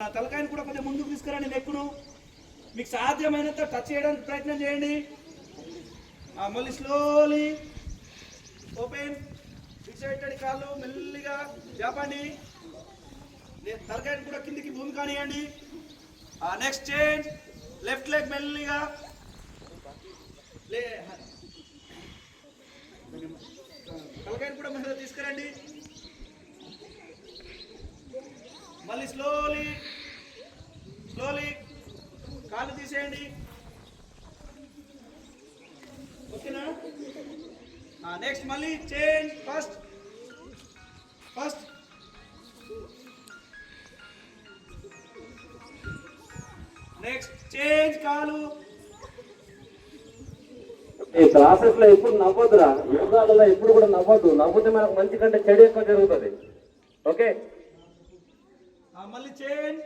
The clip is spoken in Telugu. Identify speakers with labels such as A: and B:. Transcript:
A: తలకాయని కూడా కొంచెం ముందుకు తీసుకురండి. నెక్కును మీకు సాధ్యమైనంత టచ్ చేయడానికి ప్రయత్నం చేయండి. మళ్ళీ స్లోలీ ఓపెన్. ఫిక్స్ పెట్టండి, కాళ్ళు మెల్లిగా చెప్పండి. తలకాయని కూడా కిందికి భూమి కానియండి. Next change. లెఫ్ట్ లెగ్ మెల్లిగా తలకాయని కూడా మెల్లగా తీసుకురండి. మళ్ళీ స్లోలీ స్లోలీ కాళ్ళు తీసేయండి. ఓకేనా? నెక్స్ట్ మళ్ళీ change. First first next change. కాలు
B: ఈ క్లాసెస్ లో ఎప్పుడు నవ్వద్దురా. యోగాలలో ఎప్పుడు కూడా నవ్వద్దు. నవ్వుతే మనకు మంచి కంటే చెడు ఎక్కువ జరుగుతుంది. ఓకే,
A: మళ్ళీ చేంజ్.